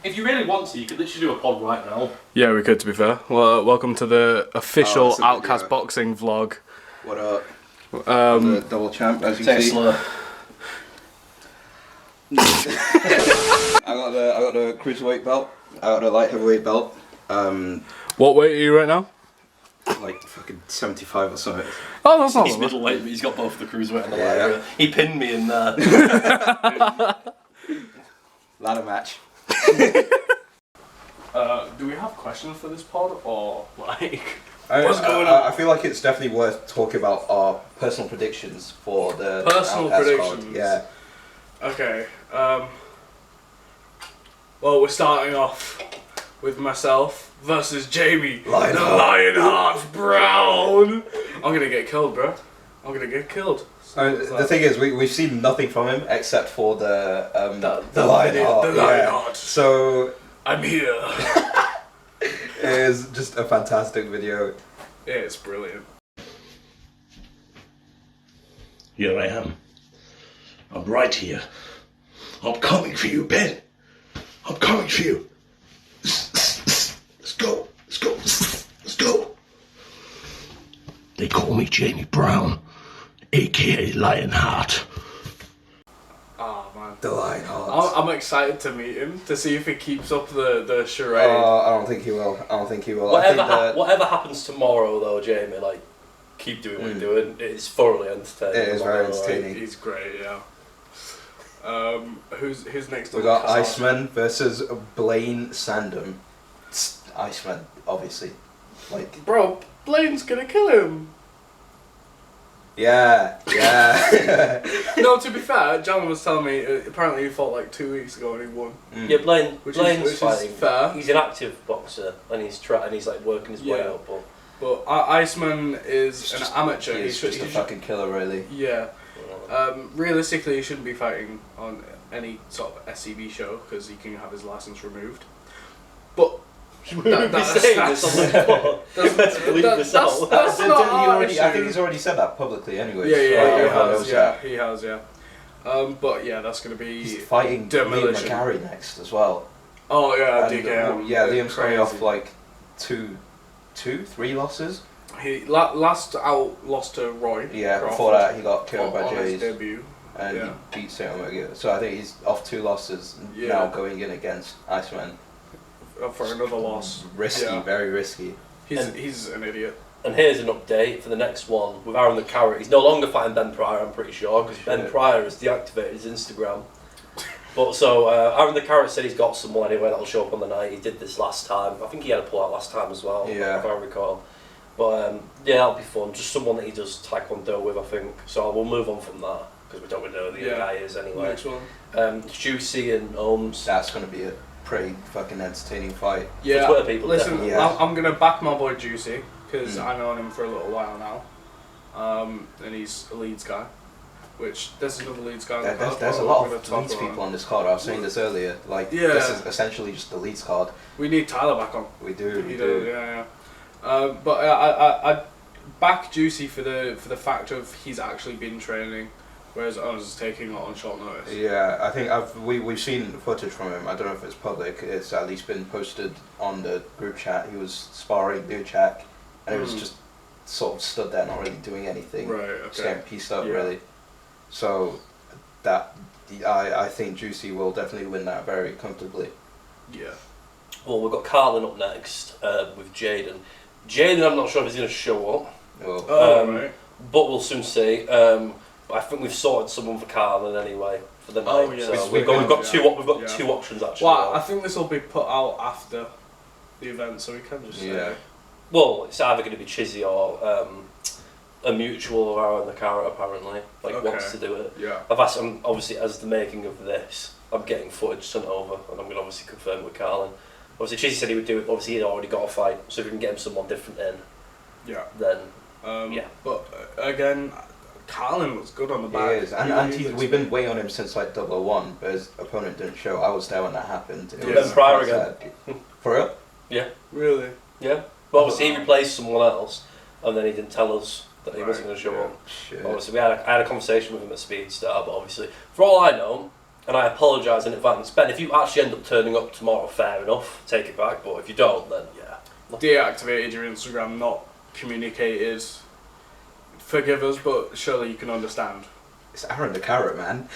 If you really want to, you could literally do a pod right now. Yeah, we could, to be fair. Well, welcome to the official Outcast boxing vlog. What up? I'm the double champ, as you see. Slow. I got the cruiserweight belt. I got the light heavyweight belt. What weight are you right now? Like fucking 75 or something. Oh, that's not He's bad. middleweight, but he's got both the cruiserweight and the light. He pinned me in there. Ladder match. Do we have questions for this pod, or like... What's going on? I feel like it's definitely worth talking about our personal predictions for the Personal Outcast predictions? card. Yeah. Okay, well, we're starting off with myself versus Jamie, Lionheart Brown. I'm gonna get killed, bro. I'm gonna get killed. The thing is, we've seen nothing from him except for the Lionheart. The yeah. Lionheart. So I'm here. it is just a fantastic video. Yeah, it's brilliant. Here I am. I'm right here. I'm coming for you, Ben. I'm coming for you. Let's go. Let's go. Let's go. They call me Jamie Brown, aka Lionheart. Oh man. The Lionheart. I'm excited to meet him, to see if he keeps up the charade. I don't think he will. I don't think he will. Whatever happens tomorrow, though, Jamie, like, keep doing what you're doing. It's thoroughly entertaining. It is very entertaining. He's great, yeah. Who's next? We got Iceman versus Blaine Sandham. Iceman, obviously. Like, bro, Blaine's gonna kill him. yeah. No, to be fair, Jallum was telling me apparently he fought like 2 weeks ago and he won. Yeah, Blaine's is fighting. fair. He's an active boxer and he's like working his way up. But Iceman is an amateur. He's just a fucking killer, really. Yeah. Realistically, he shouldn't be fighting on any sort of SCB show because he can have his license removed. But that's not our issue. I think he's already said that publicly, anyway. He has. But yeah, that's gonna be. He's fighting Liam McGarry next as well. Oh yeah, and, DK. Liam's coming off like three losses. He last out lost to Roy. Yeah, Crawford, before that he got killed by on his Jays. debut. And he beat St. Omega. So I think he's off 2 losses now going in against Iceman. For another loss. Risky, very risky. He's an idiot. And here's an update for the next one with Aaron the Carrot. He's no longer fighting Ben Pryor, I'm pretty sure, because Ben Pryor has deactivated his Instagram. But so Aaron the Carrot said he's got someone anyway that'll show up on the night. He did this last time. I think he had a pull out last time as well, if I recall. But yeah, that'll be fun. Just someone that he does taekwondo with, I think. So we'll move on from that because we don't really know who the guy is anyway. Next one. Juicy and Ohms. That's going to be a pretty fucking entertaining fight. Yeah. For Twitter people, listen, definitely. I'm gonna back my boy Juicy because I've known him for a little while now, and he's a Leeds guy. Which there's another Leeds guy. There's a lot of Leeds people on this card. I was saying this earlier. Like this is essentially just the Leeds card. We need Tyler back on. We do. Yeah. But I back Juicy for the fact of he's actually been training, whereas I was taking it on short notice. Yeah, I think we've seen footage from him. I don't know if it's public. It's at least been posted on the group chat. He was sparring Duchak, and it was just sort of stood there, not really doing anything. Right. Okay. Just getting pieced up, really. So I think Juicy will definitely win that very comfortably. Yeah. Well, we've got Carlin up next with Jaden. Jaden, I'm not sure if he's going to show up. Well, but we'll soon see. I think we've sorted someone for Carlin anyway for the night. Oh, yeah. So we've got two options actually. Well, I think this will be put out after the event, so we can just say. Well, it's either going to be Chizzy or a mutual of Aaron the Carrot apparently. Wants to do it. Yeah. I've asked him, obviously, as the making of this, I'm getting footage sent over, and I'm going to obviously confirm with Carlin. Obviously, Chizzy said he would do it, but obviously he'd already got a fight, so if we can get him someone different in, then But again, Carlin looks good on the back. He is, and we've been waiting on him since like 001, but his opponent didn't show. I was there when that happened. Ben Pryor again. For real? Yeah. Really? Yeah. But obviously he replaced someone else, and then he didn't tell us that he wasn't going to show up. Shit. Obviously, I had a conversation with him at Speed Star, but obviously, for all I know, and I apologise in advance. Ben, if you actually end up turning up tomorrow, fair enough, take it back. But if you don't, then yeah. Deactivated your Instagram, not communicated. Forgive us, but surely you can understand. It's Aaron the Carrot, man.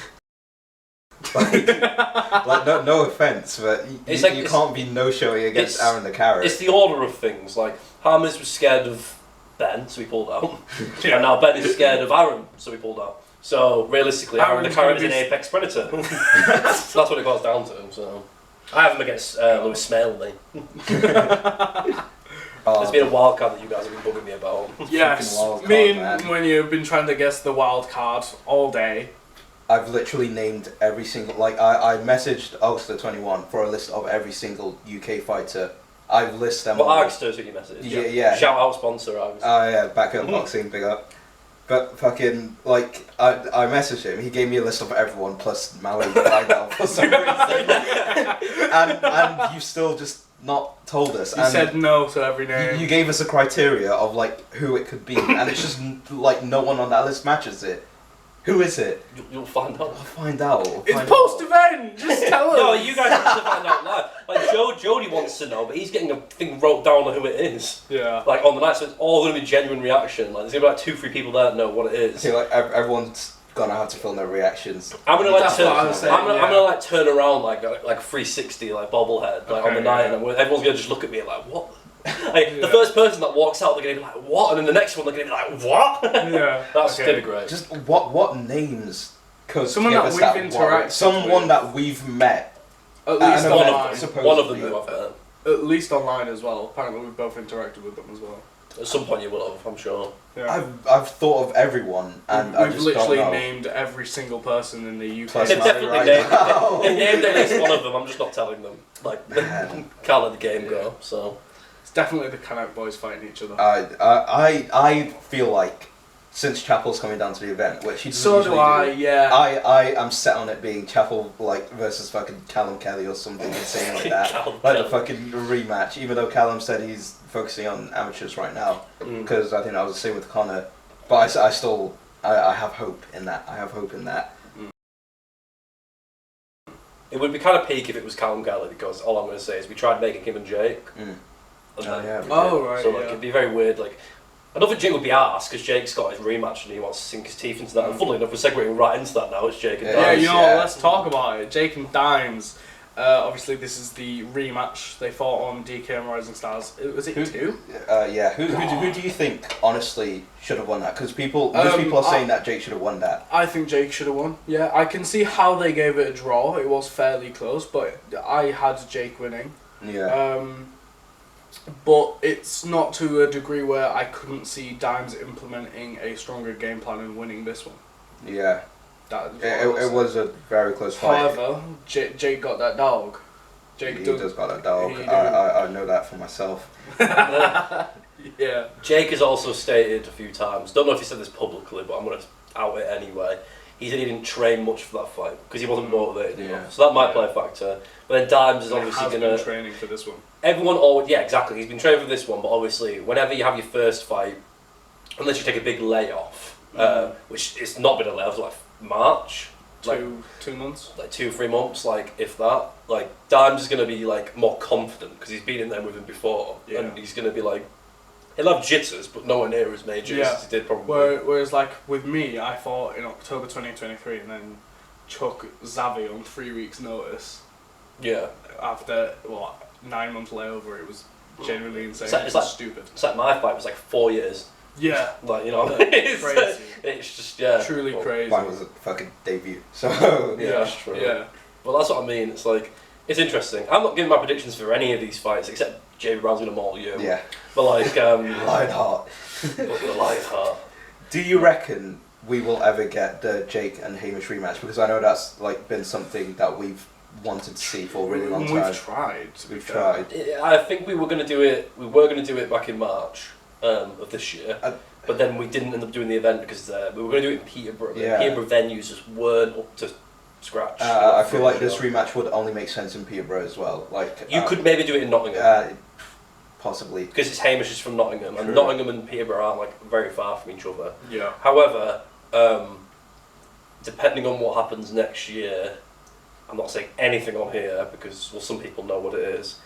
like no offense, but you can't be no-showing against Aaron the Carrot. It's the order of things. Like Hammers was scared of Ben, so he pulled out, and now Ben is scared of Aaron, so he pulled out. So realistically, Aaron the Carrot is an apex predator. That's what it boils down to. So I have him against Lewis Smailey. There's been a wild card that you guys have been bugging me about. Yes, me and when you've been trying to guess the wild card all day. I've literally named every single, like, I messaged Ulster21 for a list of every single UK fighter. I've listed them all. Argster's what you messaged. Yeah. Shout out sponsor, Argster. Oh yeah, back up boxing, big up. But fucking, like, I messaged him, he gave me a list of everyone plus Maui Vidal for some reason. and you still just not told us. You said no to every name. You gave us a criteria of, like, who it could be, and it's just, like, no one on that list matches it. Who is it? You'll find out. I'll find out. It's post-event! Just tell us! No, you guys have to find out live. Like, Jody wants to know, but he's getting a thing wrote down on who it is. Yeah. Like, on the night, so it's all going to be genuine reaction. Like, there's going to be like 2-3 people there that know what it is. See, like, everyone's gonna have to film their reactions. I'm gonna like That's what I was saying, I'm gonna like turn around like 360 like bobblehead like on the night, and everyone's gonna just look at me like what. Like the first person that walks out, they're gonna be like what, and then the next one they're gonna be like what. Yeah, that's gonna be great. Just what names could someone give that us we've that interacted worry? Someone with. that we've met. At least one online. of One of them you have met. At least online as well. Apparently we've both interacted with them as well. At some point you will have, I'm sure. Yeah. I've thought of everyone, and I we've just literally don't know. named every single person in the UK. Plus They've Maui definitely Vidal. named at least one of them. I'm just not telling them. Like can't let the game go. So It's definitely the Canuck boys fighting each other. I feel like since Chapel's coming down to the event, which he doesn't So usually do I, do, yeah. I am set on it being Chapel like versus fucking Callum Kelly or something insane like that, Callum like Kelly. the fucking rematch. Even though Callum said he's focusing on amateurs right now, because I think that was the same with Connor. But I still have hope in that. I have hope in that. it would be kind of peak if it was Callum Kelly, because all I'm going to say is we tried making him and Jake. And yeah, we Oh, did. right, So like yeah. it'd be very weird. Like I don't think Jake would be asked because Jake's got his rematch and he wants to sink his teeth into that. And funnily enough, we're segueing right into that now. It's Jake and Yeah, Yeah, Dimes. you know, Yeah. let's talk about it. Jake and Dimes. Obviously, this is the rematch. They fought on DK and Rising Stars. Was it 2? Yeah. Who do you think honestly should have won that? Because people are saying that Jake should have won that. I think Jake should have won. Yeah, I can see how they gave it a draw. It was fairly close, but I had Jake winning. Yeah. But it's not to a degree where I couldn't see Dimes implementing a stronger game plan and winning this one. Yeah. That is what I would It say. was a very close fight. However, Jake got that dog. He does got a dog. He I know that for myself. Yeah. Jake has also stated a few times, don't know if he said this publicly, but I'm going to out it anyway. He said he didn't train much for that fight because he wasn't motivated enough. So that might play a factor. But then Dimes is obviously going been to... training for this one. Everyone always... Yeah, exactly. He's been training for this one, but obviously whenever you have your first fight, unless you take a big layoff, which it's not been a layoff, like March. Two months? Like 2-3 months, like if that. Like Dimes is going to be like more confident because he's been in there with him before. Yeah. And he's going to be like... He'll have jitters, but nowhere near as major as he did probably. Whereas, like, with me, I fought in October 2023 and then Chuck Zavi on 3 weeks' notice. Yeah. After, 9 month layover, it was genuinely insane. It's like stupid. It's like my fight was like 4 years. Yeah. Like, you know, Crazy. it's just, yeah. Truly crazy. Mine was a fucking debut. So Yeah, that's true. Yeah. Well, that's what I mean. It's like, it's interesting. I'm not giving my predictions for any of these fights, except Jamie Brown's going to maul you. yeah. But like, Lionheart. the Lionheart. Do you reckon we will ever get the Jake and Hamish rematch? Because I know that's like been something that we've wanted to see for a really long time. We've tried. To be We've fair. tried. I think we were going to do it. We were going to do it back in March of this year, but then we didn't end up doing the event because we were going to do it in Peterborough. But Yeah. Peterborough venues just weren't up to scratch. I feel like this rematch would only make sense in Peterborough as well. Like You could maybe do it in Nottingham. Possibly. Because it's Hamish is from Nottingham, and True. Nottingham and Peterborough aren't like very far from each other. Yeah. However, depending on what happens next year, I'm not saying anything on here because some people know what it is.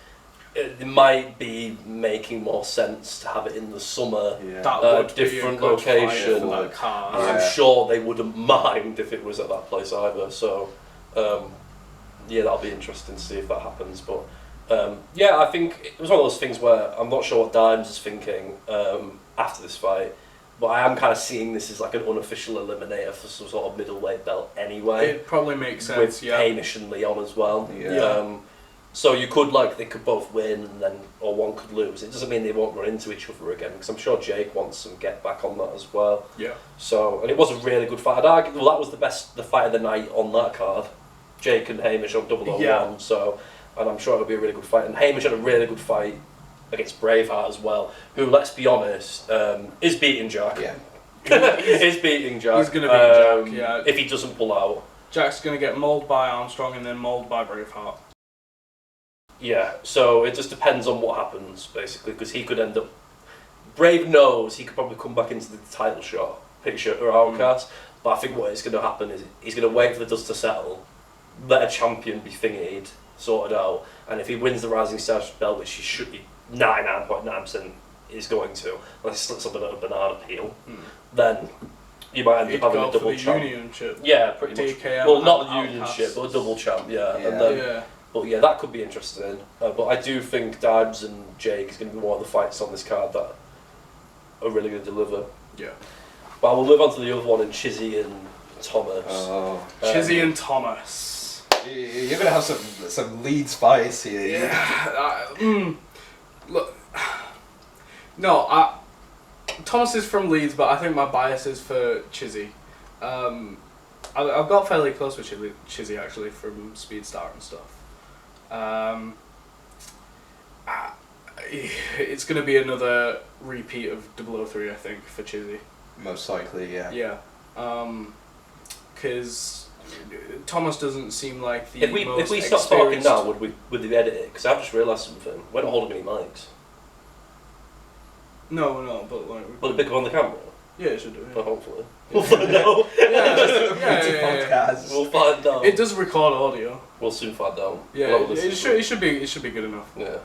It might be making more sense to have it in the summer, That would be a different good fight location. for that card. And I'm sure they wouldn't mind if it was at that place either. So, that'll be interesting to see if that happens. But I think it was one of those things where I'm not sure what Dimes is thinking after this fight. But I am kind of seeing this as like an unofficial eliminator for some sort of middleweight belt anyway. It probably makes sense, with Hamish and Leon as well. Yeah. So you could they could both win and then, or one could lose. It doesn't mean they won't run into each other again because I'm sure Jake wants some get back on that as well. Yeah. So, and it was a really good fight. I'd argue, that was the fight of the night on that card. Jake and Hamish on 001. Yeah. So, and I'm sure it'll be a really good fight. And Hamish had a really good fight against Braveheart as well, who, let's be honest, is beating Jack. Yeah. Is beating Jack. He's going to beat Jack, yeah. If he doesn't pull out. Jack's going to get mauled by Armstrong and then mauled by Braveheart. Yeah, so it just depends on what happens, basically, because he could end up... Brave knows he could probably come back into the title shot picture or Outcast, but I think what is going to happen is he's going to wait for the dust to settle, let a champion be thingied, sorted out, and if he wins the Rising Stars belt, which he should be 99.9% is going to, unless he slips up a banana peel, then you might end up having a double champ. Unionship. Yeah, pretty much. DKM Well, not the Outcasts. unionship, but a double champ, yeah. Yeah. And then, Yeah. But yeah, that could be interesting. But I do think Dibs and Jake is going to be one of the fights on this card that are really going to deliver. Yeah. But we'll move on to the other one in Chizzy and Thomas. Chizzy and Thomas. You're going to have some Leeds bias here. Yeah. Look. No, Thomas is from Leeds, but I think my bias is for Chizzy. I've got fairly close with Chizzy actually from Speed Star and stuff. It's going to be another repeat of 003, I think, for Chizzy. Most likely, yeah. Yeah. Because Thomas doesn't seem like the If we stop talking now, would we edit it? Because I've just realised something. We're not holding any mics. No, but like... Will it pick up on the camera? Yeah, it should do. Yeah. Well, hopefully. We'll find out. Yeah. We'll find out. It does record audio. We'll soon find out. Yeah, We'll it should be good enough. Yeah.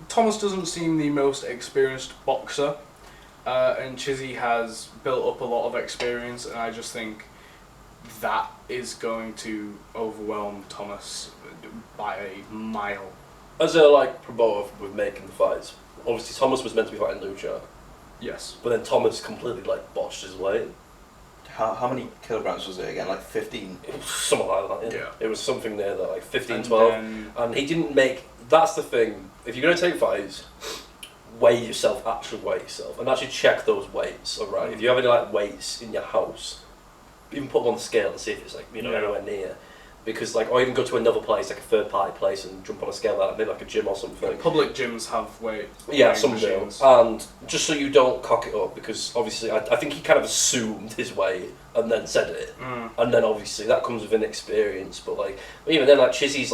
Thomas doesn't seem the most experienced boxer, and Chizzy has built up a lot of experience, and I just think that is going to overwhelm Thomas by a mile. As a promoter with making the fights, obviously Thomas was meant to be fighting Lucha. Yes. But then Thomas completely botched his weight. How many kilograms was it again? 15? Something like that, yeah. Yeah. It was something near that, 15, And 12. then- And he didn't make... That's the thing. If you're going to take fights, weigh yourself, actually weigh yourself. And actually check those weights, alright? If you have any weights in your house, even put them on the scale and see if it's anywhere near. Because or even go to another place, like a third party place, and jump on a scale maybe like a gym or something. Public gyms have weight. Yeah, weighing some do. machines. And just so you don't cock it up, because obviously I think he kind of assumed his weight and then said it. And then obviously that comes with inexperience. But even then, Chizzy's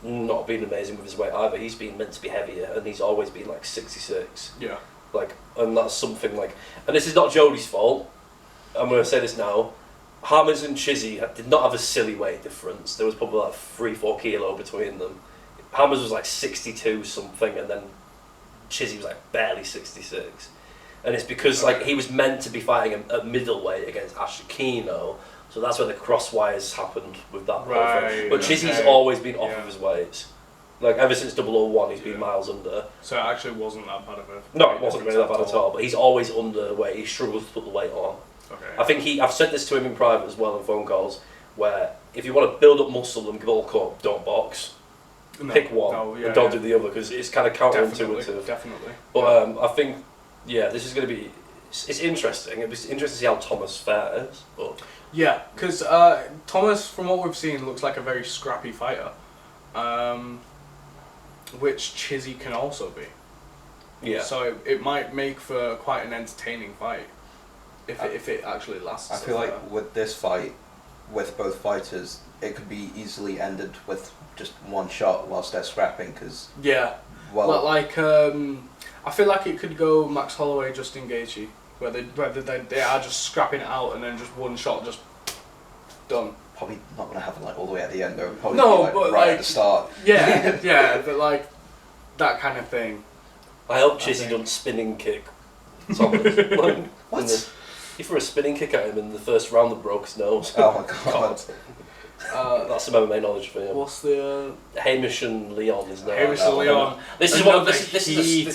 not been amazing with his weight either. He's been meant to be heavier, and he's always been 66. Yeah. And that's something and this is not Jody's fault. I'm going to say this now. Hammers and Chizzy did not have a silly weight difference. There was probably 3-4 kilo between them. Hammers was 62 something, and then Chizzy was barely 66. And it's because he was meant to be fighting at middleweight against Ashikino, so that's where the crosswires happened with that. Right. But Chizzy's always been off of his weights. Ever since 001, he's been miles under. So it actually wasn't that bad of a... No, it wasn't really that bad at all. But he's always underweight. He struggles to put the weight on. Okay. I think I've said this to him in private as well in phone calls, where if you want to build up muscle and bulk up, don't box. Pick one and don't do the other, because it's kind of counterintuitive. Definitely. But I think, this is going to be... It's interesting. It'll be interesting to see how Thomas fares. But Yeah, because Thomas, from what we've seen, looks like a very scrappy fighter, which Chizzy can also be. yeah. So it might make for quite an entertaining fight if it actually lasts. I feel with this fight, with both fighters, it could be easily ended with just one shot whilst they're scrapping. Because I feel like it could go Max Holloway, Justin Gaethje, where they are just scrapping it out and then just one shot just done. Probably not gonna happen like all the way at the end though. Probably No, be, like, but, right like, at the start. Yeah, yeah, but like that kind of thing. I hope I Chizzy think- done spinning kick. Thomas. Like, What? He threw a spinning kick at him in the first round that broke his nose. Oh my god. That's some MMA knowledge for him. What's the Hamish and Leon is now. Hamish and Leon? This is one. Another This heater.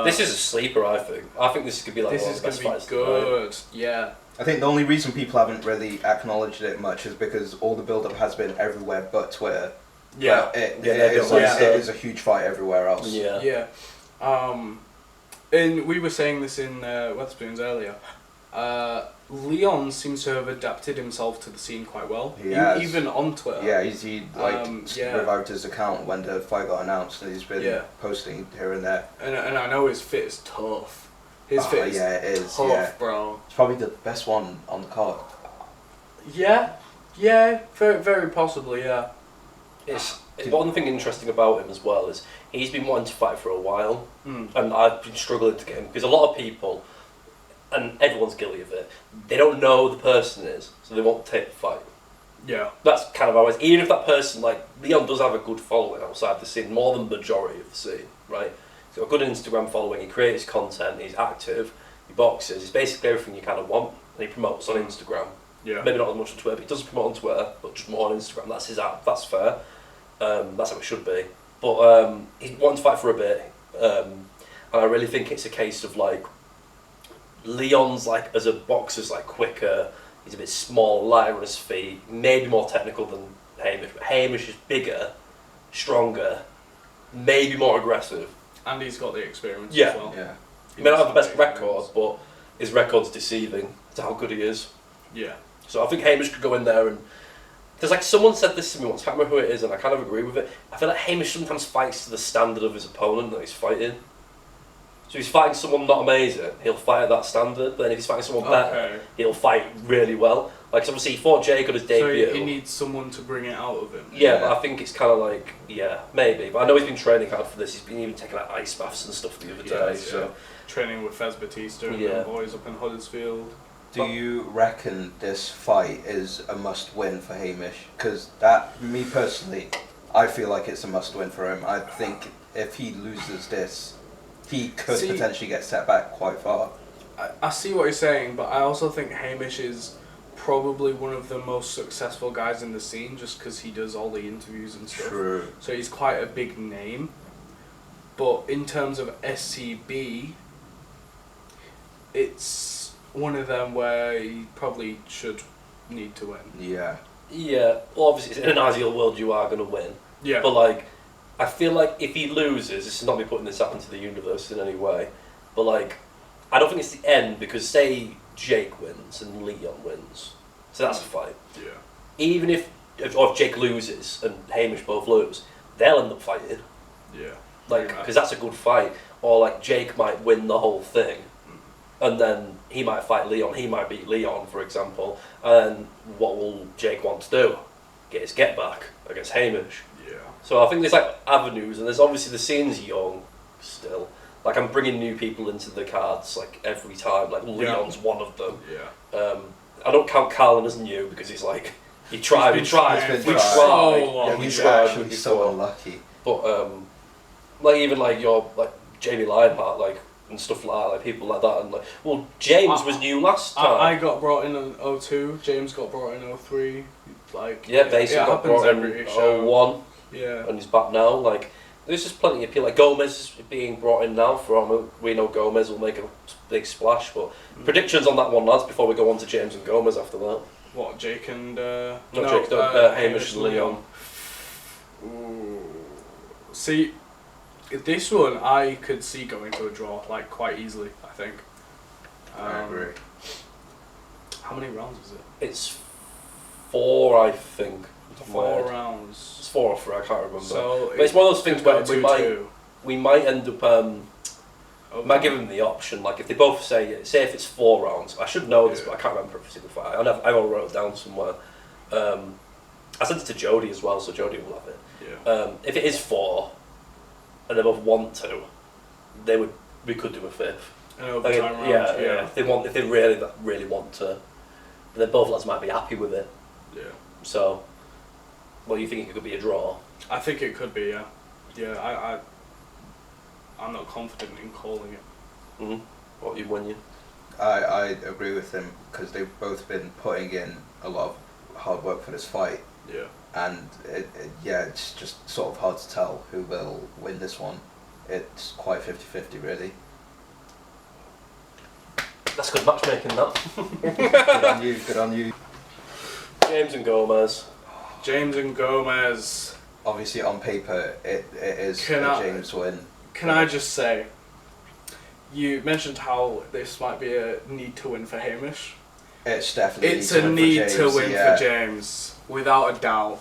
is a sleeper. I think this could be like This one is of the best gonna be fights of the night. good. Yeah. I think the only reason people haven't really acknowledged it much is because all the build-up has been everywhere but Twitter. Yeah. But it Yeah. is a huge fight everywhere else. Yeah. Yeah. And we were saying this in Weatherspoons earlier. Leon seems to have adapted himself to the scene quite well. He has. Even on Twitter. Yeah, he yeah. revived his account when the fight got announced, and he's been posting here and there. And I know his fit is tough. His fit is yeah, it is. tough, Yeah. bro. It's probably the best one on the card. Yeah, very, very possibly, yeah. It's one thing interesting about him as well is he's been wanting to fight for a while, and I've been struggling to get him because a lot of people, and everyone's guilty of it, they don't know who the person is, so they won't take the fight. Yeah. That's kind of how it is. Even if that person, like Leon, does have a good following outside the scene, more than the majority of the scene, right? He's got a good Instagram following. He creates content. He's active. He boxes. He's basically everything you kind of want, and he promotes on Instagram. Yeah. Maybe not as much on Twitter, but he does promote on Twitter, but just more on Instagram. That's his app. That's fair. That's how it should be. But he's wanting to fight for a bit, and I really think it's a case of like Leon's like as a boxer's like quicker. He's a bit smaller, lighter on his feet, maybe more technical than Hamish. But Hamish is bigger, stronger, maybe more aggressive. And he's got the experience Yeah. as well. Yeah. He may not have the best record, but his record's deceiving to how good he is. Yeah. So I think Hamish could go in there and... There's like someone said this to me once, I can't remember who it is, and I kind of agree with it. I feel like Hamish sometimes fights to the standard of his opponent that he's fighting. So if he's fighting someone not amazing, he'll fight at that standard, but then if he's fighting someone better, he'll fight really well. Like, 'cause obviously he fought Jake on his debut. So he needs someone to bring it out of him. Yeah, but I think it's kind of like, yeah, maybe. But I know he's been training hard for this. He's been even taking like ice baths and stuff the other day. So Training with Fez Batista and Yeah. the boys up in Huddersfield. Do you reckon this fight is a must-win for Hamish? Because me personally, I feel like it's a must-win for him. I think if he loses this, he could potentially get set back quite far. I see what you're saying, but I also think Hamish is probably one of the most successful guys in the scene just because he does all the interviews and stuff. True. So he's quite a big name. But in terms of SCB, it's one of them where he probably should need to win. Yeah. yeah, well, obviously in an ideal world you are going to win. Yeah. But like, I feel like if he loses, this is not me putting this out into the universe in any way, but like, I don't think it's the end because say Jake wins and Leon wins, so that's a fight. Yeah. Even if Jake loses and Hamish both lose, they'll end up fighting. Yeah. Like, because that's a good fight. Or like Jake might win the whole thing, and then he might fight Leon. He might beat Leon, for example. And what will Jake want to do? Get his get back against Hamish. Yeah. So I think there's like avenues, and there's obviously the scene's young still. Like I'm bringing new people into the cards like every time. Like Leon's one of them. Yeah. I don't count Carlin as new because he's like we tried. He's been Yeah, trying. we He's tried actually so before. unlucky. But like even like your like Jamie Lionheart like and stuff like people like that, and like well James was new last time. I got brought in 02. James got brought in 03. Like Basically it got happens brought every in show. 01 Yeah. and he's back now. Like there's just plenty of people. Like Gomez is being brought in now. We know Gomez will make a big splash. But predictions on that one, lads. Before we go on to James and Gomez after that. What, Jake and Hamish and Leon. Ooh. See, this one I could see going to a draw like quite easily. I think. I agree. How many rounds is it? It's 4, I think. off the top of my 4 head. rounds. It's 4 or 3. I can't remember. So but it's one of those things where where we might end up. We might give them the option. Like if they both say if it's 4 rounds, I should know this, but I can't remember every single fight. I all wrote it down somewhere. I sent it to Jodie as well, so Jodie will have it. Yeah. If it is 4, and they both want to, we could do a 5th. An overtime round. Yeah. If they really want to, then both lads might be happy with it. Yeah. So, well, you think it could be a draw? I think it could be, yeah. Yeah, I'm not confident in calling it. Mm-hmm. What you Wenyu? I agree with him because they've both been putting in a lot of hard work for this fight, Yeah. and it's just sort of hard to tell who will win this one. It's quite 50-50 really. That's good matchmaking, that. Good on you, good on you. James and Gomez. James and Gomez. Obviously on paper it is Can a I- James win. Can I just say, you mentioned how this might be a need to win for Hamish. It's definitely It's a need to win yeah. for James, without a doubt.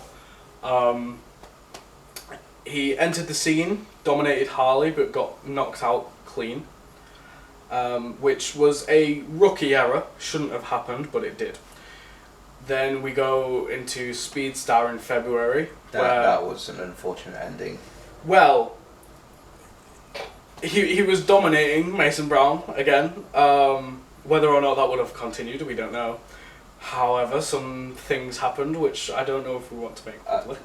He entered the scene, dominated Harley, but got knocked out clean, which was a rookie error. Shouldn't have happened, but it did. Then we go into Speedstar in February. That was an unfortunate ending. Well, he was dominating Mason Brown again. Whether or not that would have continued, we don't know. However, some things happened which I don't know if we want to make public.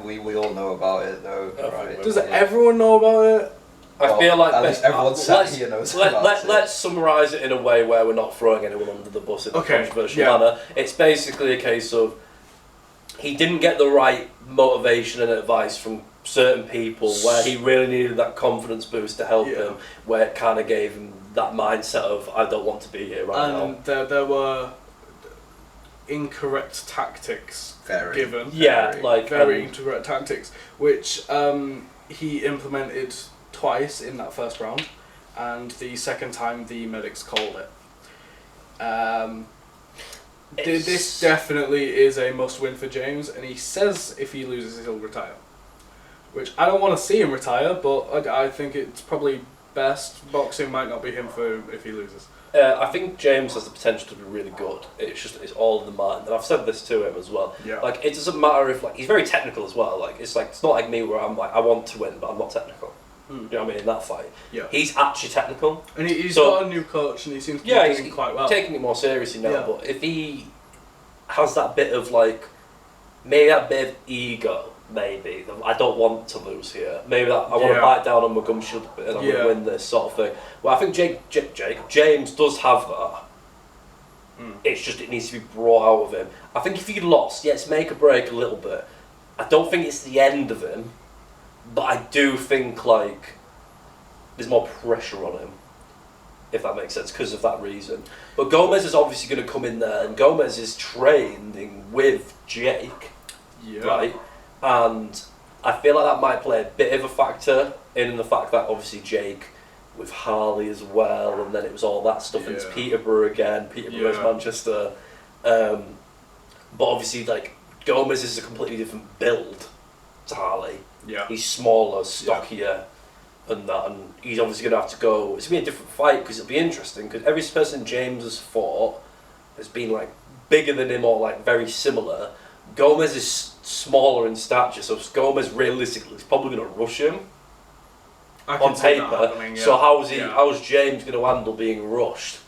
We all know about it though, right? Does everyone know about it? I feel like at least everyone sat here knows about it. Let's summarise it in a way where we're not throwing anyone under the bus in a controversial manner. It's basically a case of he didn't get the right motivation and advice from certain people where he really needed that confidence boost to help him, where it kind of gave him that mindset of I don't want to be here right now. And there were incorrect tactics given. Very incorrect tactics, which he implemented twice in that first round, and the second time the medics called it. This definitely is a must-win for James, and he says if he loses he'll retire. Which I don't want to see him retire, but I think it's probably best. Boxing might not be him for him if he loses. I think James has the potential to be really good. It's all in the mind, and I've said this to him as well. Yeah. Like it doesn't matter if he's very technical as well. It's not like me where I'm like I want to win, but I'm not technical. You know what I mean? In that fight, he's actually technical, and he's got a new coach, and he seems to be doing quite well. Taking it more seriously now. Yeah. But if he has that bit of maybe that bit of ego, maybe I don't want to lose here. Maybe that I want to bite down on my gum shield a bit and I'm going to win this sort of thing. Well, I think James does have that. It's just it needs to be brought out of him. I think if he lost, it's make or break a little bit. I don't think it's the end of him, but I do think there's more pressure on him, if that makes sense, because of that reason. But Gomez is obviously going to come in there, and Gomez is training with Jake, right? And I feel like that might play a bit of a factor in the fact that obviously Jake with Harley as well, and then it was all that stuff, and it's Peterborough again, Peterborough's Manchester. But obviously, Gomez is a completely different build to Harley. Yeah. He's smaller, stockier, and that, and he's obviously going to have to go. It's going to be a different fight because it'll be interesting because every person James has fought has been bigger than him or very similar. Gomez is smaller in stature, so Gomez realistically is probably going to rush him on paper. So how's James going to handle being rushed?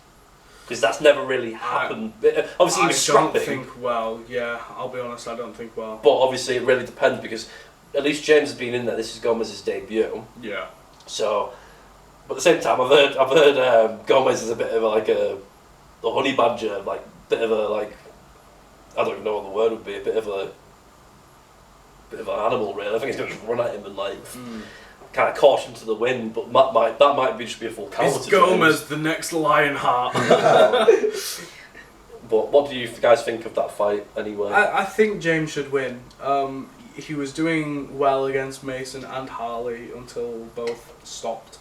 Because that's never really happened. Obviously, he's scrapping. I don't think well. Yeah, I'll be honest. I don't think well. But obviously, it really depends because at least James has been in there. This is Gomez's debut. Yeah. So, but at the same time, I've heard Gomez is a bit of a honey badger, bit of a I don't even know what the word would be. A bit of an animal, really. I think he's going to just run at him and kind of caution to the wind. But that might be just be a full counter. Is Gomez the next Lionheart? But what do you guys think of that fight anyway? I think James should win. He was doing well against Mason and Harley until both stopped.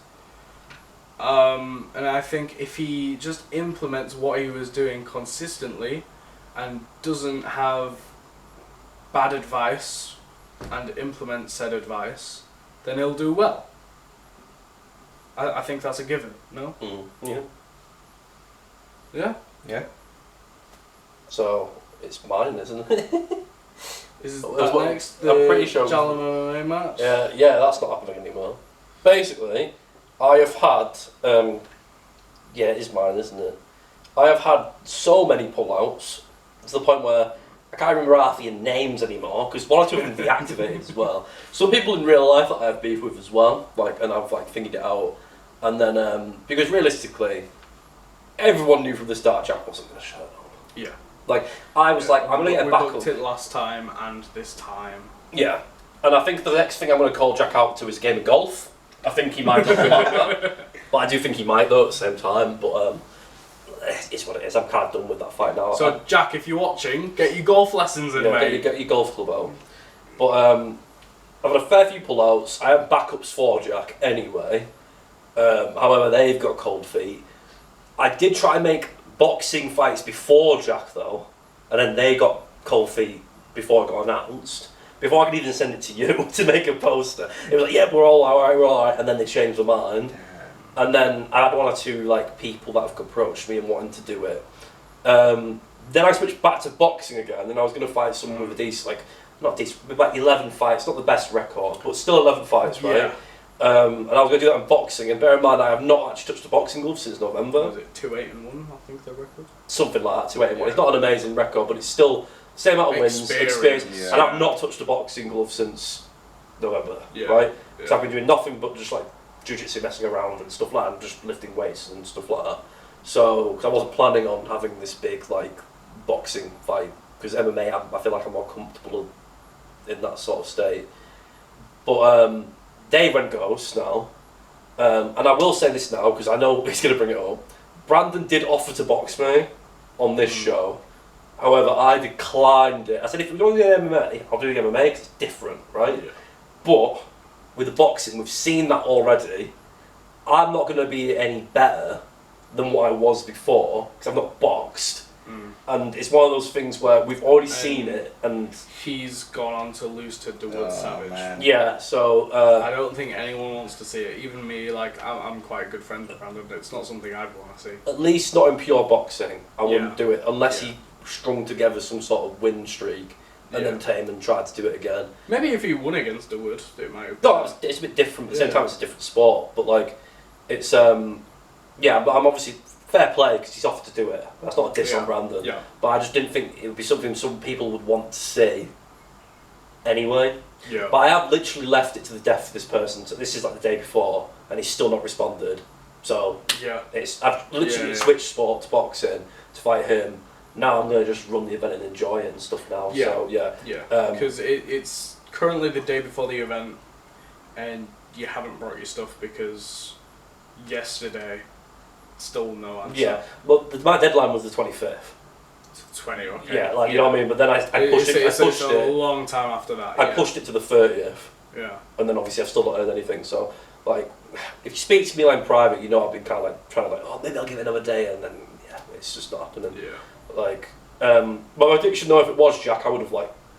And I think if he just implements what he was doing consistently and doesn't have bad advice and implements said advice, then he'll do well. I think that's a given, no? Yeah. Yeah? Yeah. So, it's mine, isn't it? Is that next? I'm pretty sure. Jallum MMA match? Yeah, that's not happening anymore. Basically, I have had... it is mine, isn't it? I have had so many pullouts to the point where I can't remember half of your names anymore because one or two of them deactivated as well. Some people in real life that I have beef with as well, and I've figured it out. And then because realistically, everyone knew from the start Jack wasn't going to show up. Yeah. I was I'm going to get a backup. We booked it last time and this time. Yeah, and I think the next thing I'm going to call Jack out to is a game of golf. I think he might not like that, but I do think he might though at the same time. But it's what it is. I'm kind of done with that fight now. So Jack, if you're watching, get your golf lessons in, mate. Get your golf club out. But I've had a fair few pullouts. I have backups for Jack anyway. However, they've got cold feet. I did try and make boxing fights before Jack though, and then they got cold feet before it got announced. Before I could even send it to you to make a poster, it was like, yeah, we're all alright, and then they changed their mind. And then I had one or two people that have approached me and wanting to do it. Then I switched back to boxing again, and I was going to fight someone with a decent, not decent, with 11 fights, not the best record, but still 11 fights, right? Yeah. And I was going to do that in boxing, and bear in mind I have not actually touched a boxing glove since November. Was it 2-8-1? I think the record. Something like that, 2-8-1. It's not an amazing record, but it's still same amount of wins, experience, yeah. and I've not touched a boxing glove since November, right? Because I've been doing nothing but just jiu-jitsu, messing around and stuff like that, and just lifting weights and stuff like that. So, because I wasn't planning on having this big boxing fight, because MMA, I feel like I'm more comfortable in that sort of state. But Dave went ghost now, and I will say this now because I know he's going to bring it up. Brandon did offer to box me on this show. However, I declined it. I said, if we're going to do MMA, I'll do the MMA because it's different, right? Yeah. But with the boxing, we've seen that already. I'm not going to be any better than what I was before because I've not boxed. And it's one of those things where we've already seen it, and he's gone on to lose to DeWood Savage. Man. Yeah, so I don't think anyone wants to see it. Even me, I'm quite good friends with Brandon. It's not something I'd want to see. At least not in pure boxing. I wouldn't do it unless he strung together some sort of win streak and then tamed and tried to do it again. Maybe if he won against DeWood, it might have. No, it's a bit different. At the same time, it's a different sport. But it's but I'm obviously fair play because he's offered to do it. That's not a diss on Brandon. Yeah. But I just didn't think it would be something some people would want to see. Anyway. Yeah. But I have literally left it to the death of this person. So this is the day before, and he's still not responded. So I've literally switched sport to boxing to fight him. Now I'm going to just run the event and enjoy it and stuff now. Yeah. So because it's currently the day before the event, and you haven't brought your stuff because yesterday, still no answer. Yeah. Well, my deadline was the 25th. 20. Okay. Yeah, you know what I mean. But then I pushed it. It's a long time after that. I pushed it to the 30th. Yeah. And then obviously I've still not heard anything. So if you speak to me in private, I've been kind of trying to maybe I'll give it another day, and then it's just not happening. Yeah. My addiction though, if it was Jack, I would have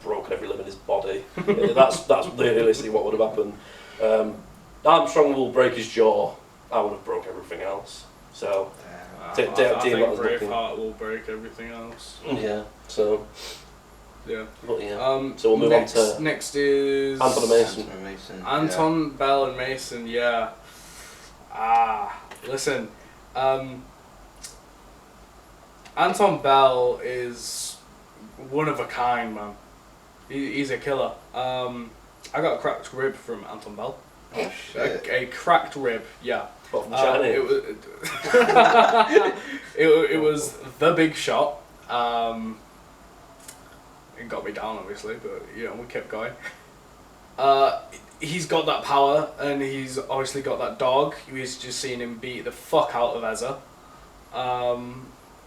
broken every limb in his body. that's realistically what would have happened. Armstrong will break his jaw. I would have broke everything else. So. I think Braveheart will break everything else. Yeah. So. Yeah. But so we'll move on to next is Anton and Mason. Anton, Bell, and Mason. Yeah. Listen. Anton Bell is one of a kind, man. He's a killer. I got a cracked rib from Anton Bell. Oh, shit. A cracked rib, yeah. What, from Chinese? It was the big shot. It got me down, obviously, but we kept going. He's got that power, and he's obviously got that dog. He's just seen him beat the fuck out of Ezra.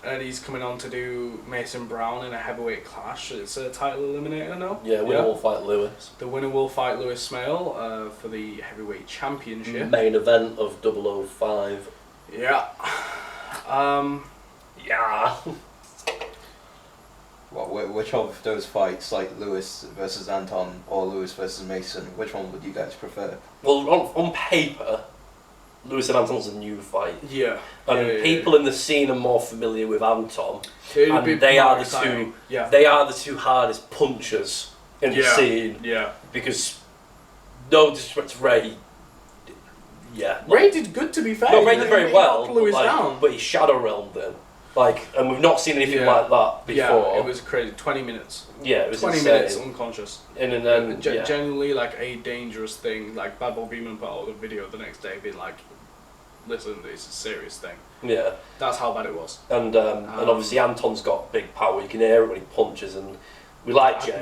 And he's coming on to do Mason Brown in a heavyweight clash. It's a title eliminator now. Yeah, winner will fight Lewis. The winner will fight Lewis Smale for the heavyweight championship. Main event of 005. Yeah. Yeah. Which of those fights, Lewis versus Anton or Lewis versus Mason, which one would you guys prefer? Well, on paper, Lewis and Anton's a new fight. Yeah. And people in the scene are more familiar with Anton. And they are the two hardest punchers in the scene. Yeah. Because no disrespect to Ray. Yeah. Ray did good, to be fair. No, Ray did very well, Lewis down. but he shadow realmed him. Like, and we've not seen anything like that before. Yeah, it was crazy. 20 minutes. Yeah, it was 20 insane. minutes unconscious. And then, Genuinely, like, a dangerous thing. Like, Bad Boy Beeman put out a video the next day being like, listen, it's a serious thing. Yeah. That's how bad it was. And obviously Anton's got big power. You can hear it when he punches, and we like Jay.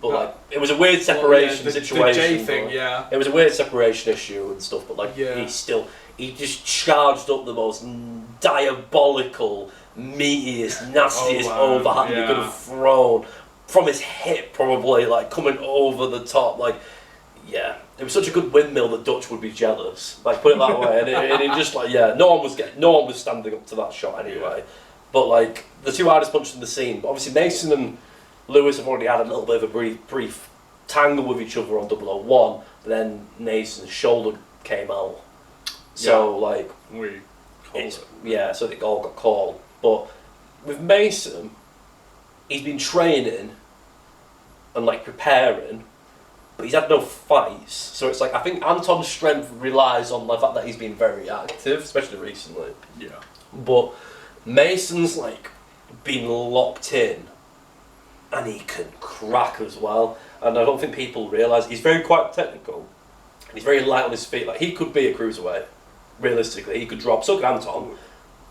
But like, it was a weird separation situation. The Jay thing, yeah. It was a weird separation issue and stuff. But like, he just charged up the most diabolical, meatiest, nastiest overhand he could have thrown from his hip, probably, like coming over the top. Like, yeah, it was such a good windmill that Dutch would be jealous. Like, put it that way. And it just like, no one was standing up to that shot anyway. But like, the two hardest punches in the scene. But obviously Mason and Lewis have already had a little bit of a brief tangle with each other on 001. But then Mason's shoulder came out. So like, so they all got called. But with Mason, he's been training and like preparing, but he's had no fights. So it's like, I think Anton's strength relies on the fact that he's been very active, especially recently. Yeah. But Mason's like been locked in, and he can crack as well. And I don't think people realise he's very quite technical, and he's very light on his feet. Like, he could be a cruiserweight. Realistically, he could drop. So could Anton,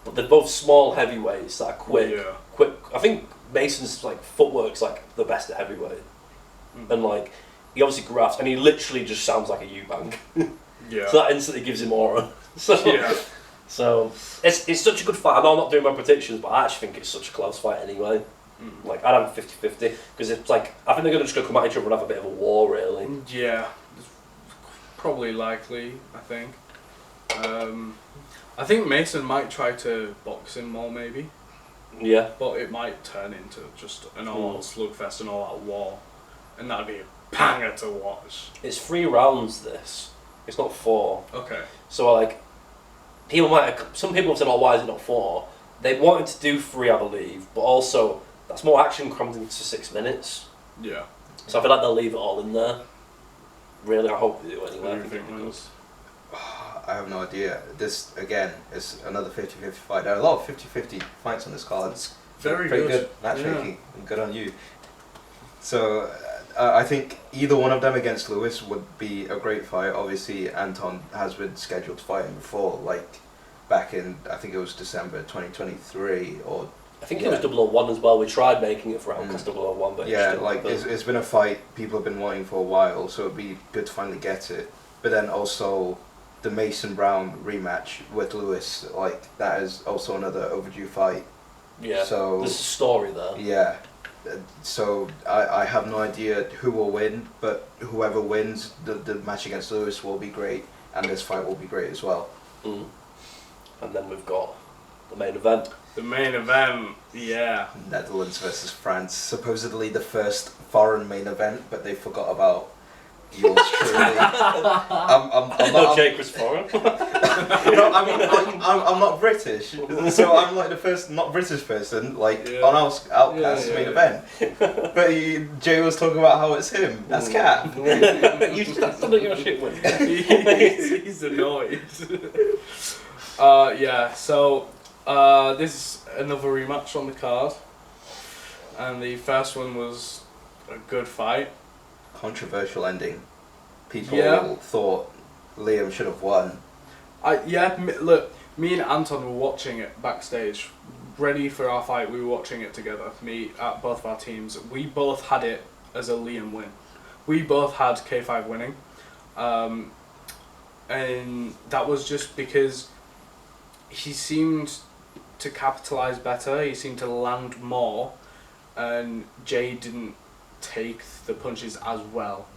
but they're both small heavyweights that are quick. Yeah. Quick. I think Mason's like footwork's like the best at heavyweight, and like he obviously grabs, and he literally just sounds like a Eubank. Yeah. So that instantly gives him aura. So it's such a good fight. I know I'm not doing my predictions, but I actually think it's such a close fight anyway. Like, I'd have 50-50 because it's like, I think they're just gonna come at each other and have a bit of a war, really. Yeah, probably likely. I think. I think Mason might try to box him more, maybe. Yeah. But it might turn into just an all-out slugfest and all-out war, and that'd be a banger to watch. It's 3 rounds. This. It's not 4. Okay. So like, some people have said, "Oh, why is it not 4?" They wanted to do 3, I believe, but also that's more action crammed into 6 minutes. Yeah. So I feel like they'll leave it all in there. Really, I hope they do anyway. What do you think, Miles? I have no idea. This, again, is another 50-50 fight. There are a lot of 50-50 fights on this card. It's very pretty good. matchmaking. Yeah. Good on you. So, I think either one of them against Lewis would be a great fight. Obviously, Anton has been scheduled to fight him before, like back in, I think it was December 2023, or... I think it was 001 as well. We tried making it for Outcasts 001, but it's been a fight people have been wanting for a while, so it'd be good to finally get it. But then also the Mason Brown rematch with Lewis, like, that is also another overdue fight. Yeah. So there's a story there. Yeah. So I have no idea who will win, but whoever wins, the match against Lewis will be great, and this fight will be great as well. And then we've got the main event. The main event, yeah. Netherlands versus France. Supposedly the first foreign main event, but they forgot about yours truly. I'm not Jake was foreign. No, I mean, I'm not British, so I'm like the first not British person like on Outcasts main event. But Jay was talking about how it's him. That's Cap. You just that's something your shit with. He's annoyed. So this is another rematch on the card, and the first one was a good fight. Controversial ending. People thought Liam should have won. Look, me and Anton were watching it backstage, ready for our fight. We were watching it together. Me at both of our teams. We both had it as a Liam win. We both had K5 winning, and that was just because he seemed to capitalise better. He seemed to land more, and Jay didn't take the punches as well,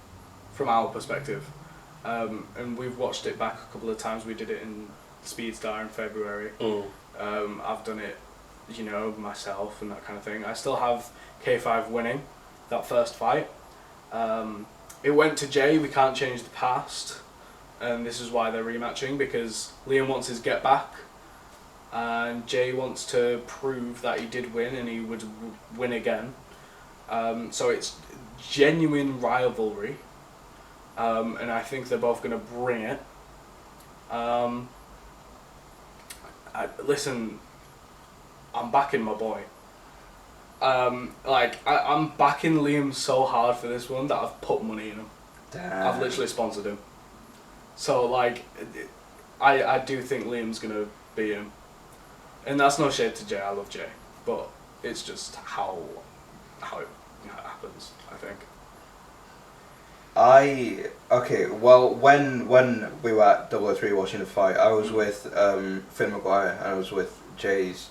from our perspective. And we've watched it back a couple of times. We did it in Speedstar in February. I've done it, myself and that kind of thing. I still have K5 winning that first fight. It went to Jay. We can't change the past, and this is why they're rematching, because Liam wants his get back, and Jay wants to prove that he did win and he would win again. So it's genuine rivalry, and I think they're both going to bring it. I'm backing my boy. I'm backing Liam so hard for this one that I've put money in him. Damn. I've literally sponsored him. So like, I do think Liam's gonna beat him, and that's no shade to Jay. I love Jay, but it's just how it happens. I think. Okay, well, when we were at 003 watching the fight, I was with Finn McGuire and I was with Jay's,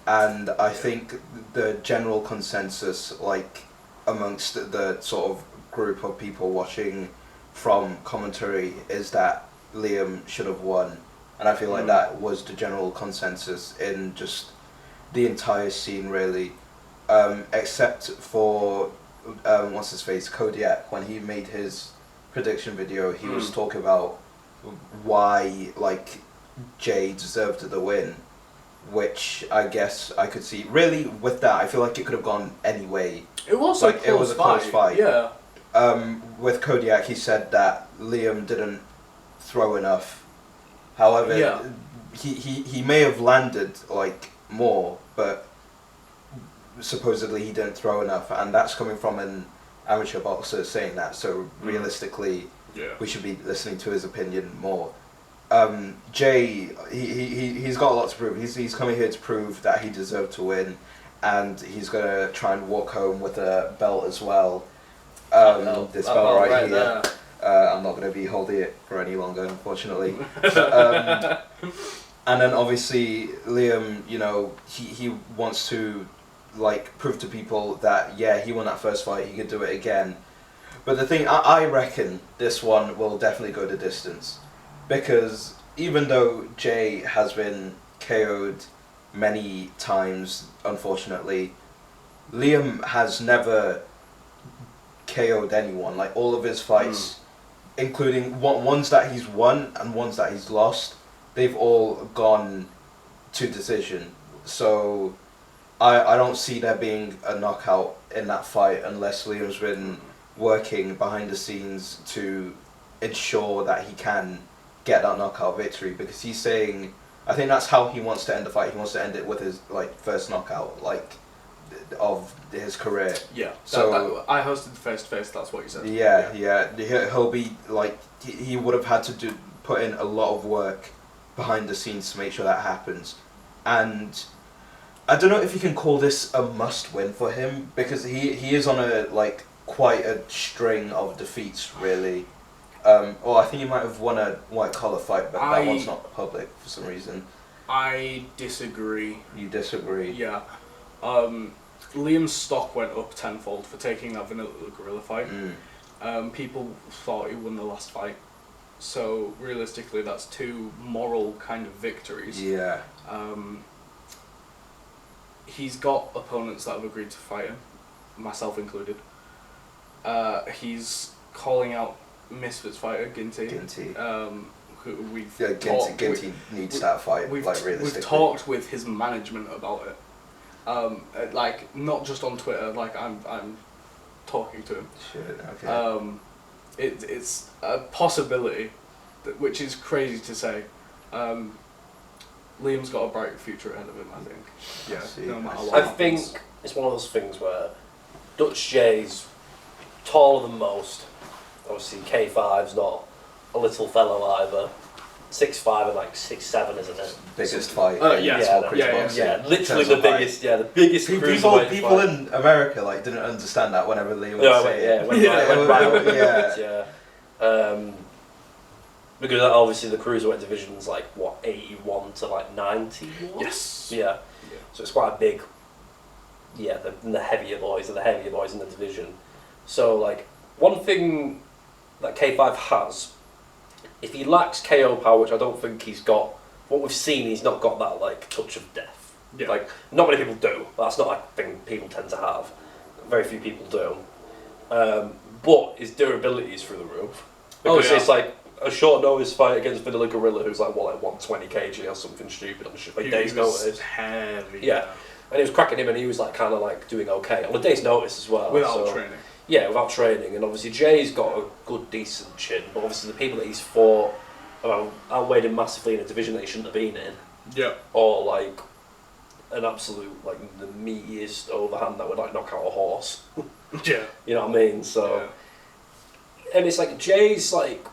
and I think the general consensus, like, amongst the sort of group of people watching from commentary, is that Liam should have won, and I feel like that was the general consensus in just the entire scene, really, except for what's his face, Kodiak. When he made his prediction video, he was talking about why, like, Jay deserved the win, which I guess I could see. Really, with that, I feel like it could have gone any way. It was like, a close fight. Yeah. With Kodiak, he said that Liam didn't throw enough. However, he may have landed, like, more, but supposedly he didn't throw enough, and that's coming from an amateur boxer saying that, so realistically we should be listening to his opinion more. Jay, he's got a lot to prove. He's coming here to prove that he deserved to win, and he's going to try and walk home with a belt as well. This belt right here. I'm not going to be holding it for any longer, unfortunately. And then obviously Liam, you know, he wants to, like, prove to people that, yeah, he won that first fight, he could do it again. But the thing, I reckon this one will definitely go the distance. Because even though Jay has been KO'd many times, unfortunately, Liam has never KO'd anyone. Like, all of his fights, including ones that he's won and ones that he's lost, they've all gone to decision. So I don't see there being a knockout in that fight unless Liam's been working behind the scenes to ensure that he can get that knockout victory, because he's saying, I think that's how he wants to end the fight. He wants to end it with his, like, first knockout, like, of his career. Yeah. So I hosted the face to face. That's what he said. Yeah. He'll be like, he would have had to put in a lot of work behind the scenes to make sure that happens, and I don't know if you can call this a must-win for him, because he is on a, like, quite a string of defeats, really. I think he might have won a white collar fight, but that one's not public for some reason. I disagree. You disagree? Yeah. Liam's stock went up tenfold for taking that Vanilla Gorilla fight. People thought he won the last fight. So realistically, that's two moral kind of victories. Yeah. He's got opponents that have agreed to fight him, myself included. He's calling out Misfits fighter Ginty. Who we've Ginty needs that fight. Like, realistically, we've talked with his management about it. Like, not just on Twitter. Like, I'm talking to him. Shit. Okay. It's a possibility, which is crazy to say. Liam's got a bright future ahead of him, I think. Yeah, no matter what I happens. think it's one of those things where Dutch Jay's taller than most. Obviously, K5's not a little fellow either. 6'5" and like 6'7", isn't it? Biggest fight. Yeah, literally the biggest. Yeah, the biggest. People in America, like, didn't understand that whenever Liam would say it. Because obviously the cruiserweight division's like what, 81 to like 91. Yes. Yeah. So it's quite a big. Yeah, the heavier boys are the heavier boys in the division. So, like, one thing that K5 has, if he lacks KO power, which I don't think he's got, what we've seen, he's not got that, like, touch of death. Yeah. Like, not many people do. That's not a thing people tend to have. Very few people do. But his durability is through the roof. Because it's like a short notice fight against Vanilla Gorilla, who's like, 120 kg or something stupid on a day's notice. Heavy. Yeah. And he was cracking him, and he was like kind of like doing okay on a day's notice as well. Without training. Yeah, without training, and obviously Jay's got a good, decent chin, but obviously the people that he's fought outweighed him massively in a division that he shouldn't have been in. Yeah. Or like an absolute like the meatiest overhand that would like knock out a horse. Yeah. You know what I mean? So, and it's like Jay's like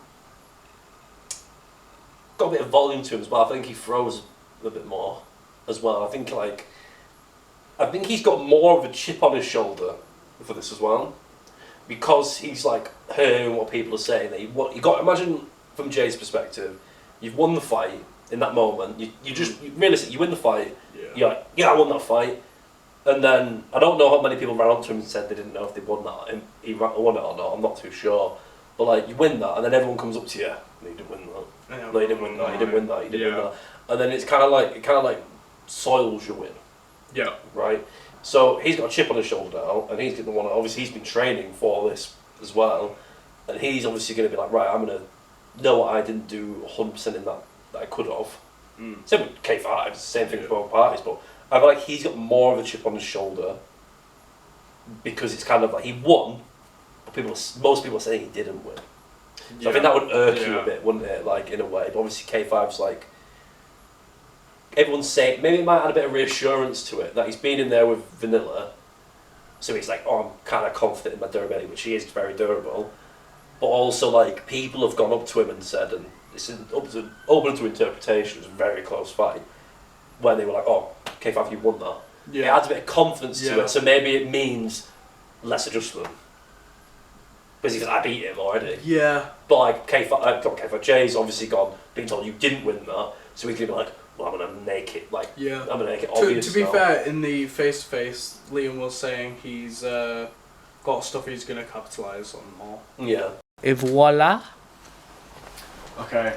got a bit of volume to him as well. I think he throws a bit more as well. I think he's got more of a chip on his shoulder for this as well, because he's like hearing what people are saying. That you got imagine from Jay's perspective, you've won the fight in that moment. You realistically you win the fight. Yeah. You're like, yeah, I won that fight. And then I don't know how many people ran up to him and said they didn't know if they won that. And he won it or not. I'm not too sure. But like you win that, and then everyone comes up to you. No, you didn't win that. No, you didn't win that. You didn't win that. You didn't win that. And then it's kind of like soils your win. Yeah. Right. So he's got a chip on his shoulder now, and he's going to want to. Obviously, he's been training for this as well, and he's obviously going to be like, right, I'm going to know what I didn't do 100% in that I could have. Same with K5. It's the same thing for both parties, but I feel like he's got more of a chip on his shoulder because it's kind of like he won, but most people are saying he didn't win. So I think that would irk you a bit, wouldn't it? Like in a way, but obviously K5's like everyone's saying maybe it might add a bit of reassurance to it that he's been in there with Vanilla, so he's like, oh, I'm kind of confident in my durability, which he is very durable. But also like people have gone up to him and said, and it's open to interpretation. It's a very close fight where they were like, oh, K5, you won that. Yeah. It adds a bit of confidence to it, so maybe it means less adjustment. Because he's like, I beat him already. Yeah. But like K5, Jay's obviously being told you didn't win that, so he's gonna be like, well, I'm gonna make it like, I'm gonna make it obvious. To be fair, in the face-to-face, Liam was saying he's got stuff he's gonna capitalise on more. Yeah. Et voila. Okay.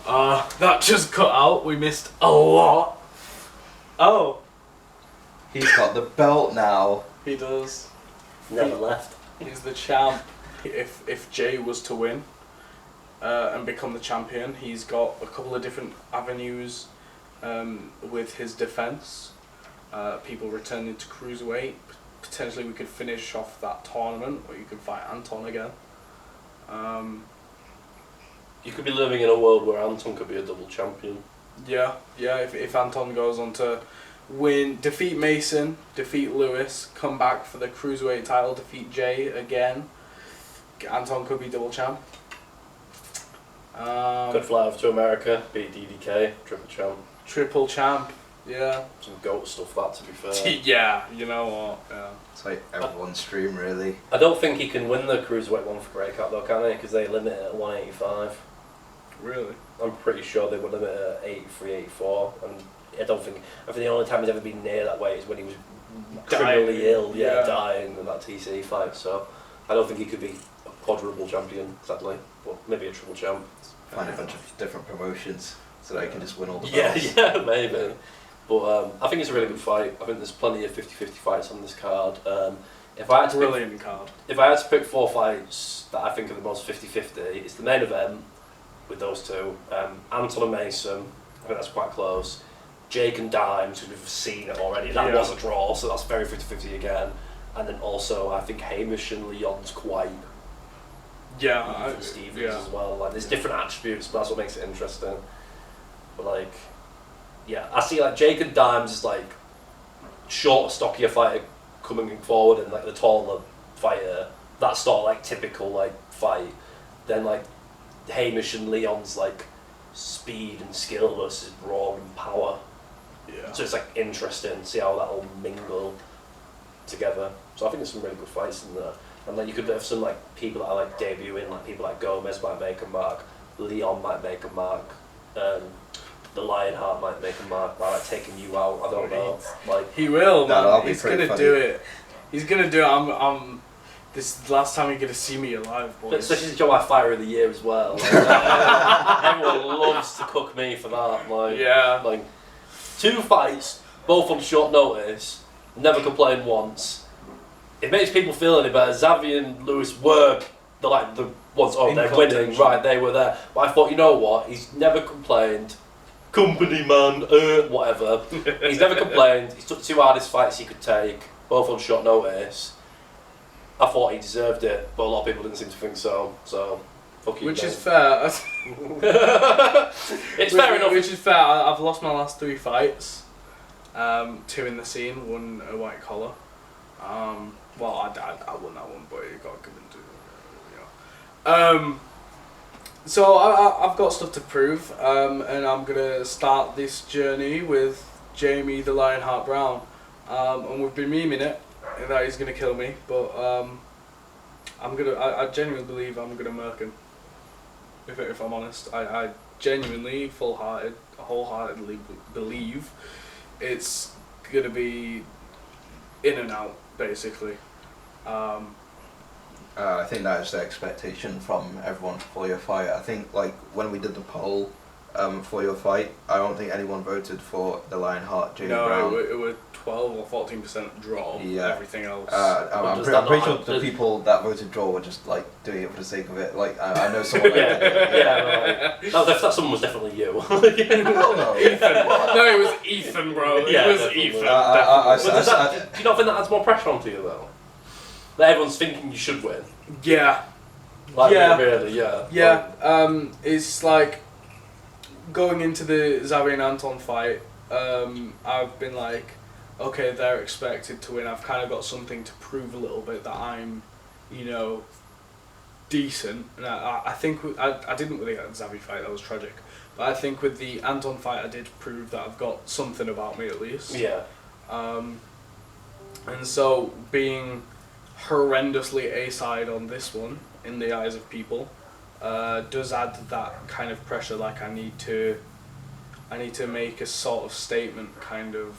That just cut out. We missed a lot. Oh. He's got the belt now. He does. Never left. He's the champ. If Jay was to win and become the champion, he's got a couple of different avenues with his defense. People returning to cruiserweight. Potentially, we could finish off that tournament, or you could fight Anton again. You could be living in a world where Anton could be a double champion. Yeah. If Anton goes on to defeat Mason, defeat Lewis, come back for the cruiserweight title, defeat Jay again, Anton could be double champ. Could fly over to America, beat DDK, triple champ. Triple champ, yeah. Some GOAT stuff, that, to be fair. Yeah, you know what, yeah. It's like everyone's dream, really. I don't think he can win the cruiserweight one for Breakout though, can he? Because they limit it at 185. Really? I'm pretty sure they would limit it at 83, 84, and I think the only time he's ever been near that weight is when he was criminally ill, dying in that TC fight. So I don't think he could be a quadruple champion, sadly, but maybe a triple champ. Find a bunch of different promotions so that he can just win all the belts. Yeah, maybe. But I think it's a really good fight. I think there's plenty of 50-50 fights on this card. If I had to pick 4 fights that I think are the most 50-50, it's the main event with those two. Anton and Mason, I think that's quite close. Jake and Dimes, because we've seen it already. That was a draw, so that's very 50-50 again. And then also, I think Hamish and Leon's quite even Stevens as well. Like, there's different attributes, but that's what makes it interesting. But like, I see like Jake and Dimes is like shorter, stockier fighter coming forward, and like the taller fighter. That's sort of like typical like fight. Then like Hamish and Leon's like speed and skill versus raw and power. Yeah. So it's like interesting to see how that'll mingle together. So I think there's some really good fights in there. And like you could have some like people that are like debuting, like people like Gomez might make a mark, Leon might make a mark, the Lionheart might make a mark by like taking you out. I don't know. Like he will, man. He's gonna do it. He's gonna do it. I'm. This is the last time you're gonna see me alive, boys. Especially the July Fighter of the Year as well. Like, everyone loves to cook me for that. Like, like 2 fights, both on short notice. Never complained once. It makes people feel any better. Xavier and Lewis were the ones. Oh, they're winning, right? They were there. But I thought, you know what? He's never complained. Company man, whatever. He's never complained. He's took 2 hardest fights he could take, both on short notice. I thought he deserved it, but a lot of people didn't seem to think so. So, fuck you. Which is fair. It's fair enough. Which is fair. I've lost my last 3 fights. 2 in the scene, 1 a white collar. Well, I won that one, but it got given to so I've got stuff to prove, and I'm gonna start this journey with Jamie the Lionheart Brown, and we've been memeing it that he's gonna kill me, but I genuinely believe I'm gonna murk him. If I'm honest, I genuinely, wholeheartedly believe it's gonna be in and out, basically. I think that is the expectation from everyone for your fight. I think like when we did the poll for your fight, I don't think anyone voted for the Lionheart Jamie Brown. No, it was 12 or 14% draw. Yeah. Everything else. I'm pretty sure the people that voted draw were just like doing it for the sake of it. Like I know someone. Yeah, that someone was definitely you. Hell no. Ethan. No, it was Ethan, bro. Yeah, it was definitely. Ethan. Do Do you not think that adds more pressure onto you though? That everyone's thinking you should win. Yeah. Like, Yeah. really, yeah. Yeah. It's like going into the Xavi and Anton fight. I've been like, okay, they're expected to win. I've kind of got something to prove a little bit that I'm, decent. And I think I didn't with the Xavi fight. That was tragic. But I think with the Anton fight, I did prove that I've got something about me at least. Yeah. And so being horrendously A-side on this one in the eyes of people does add that kind of pressure. Like I need to make a sort of statement, kind of,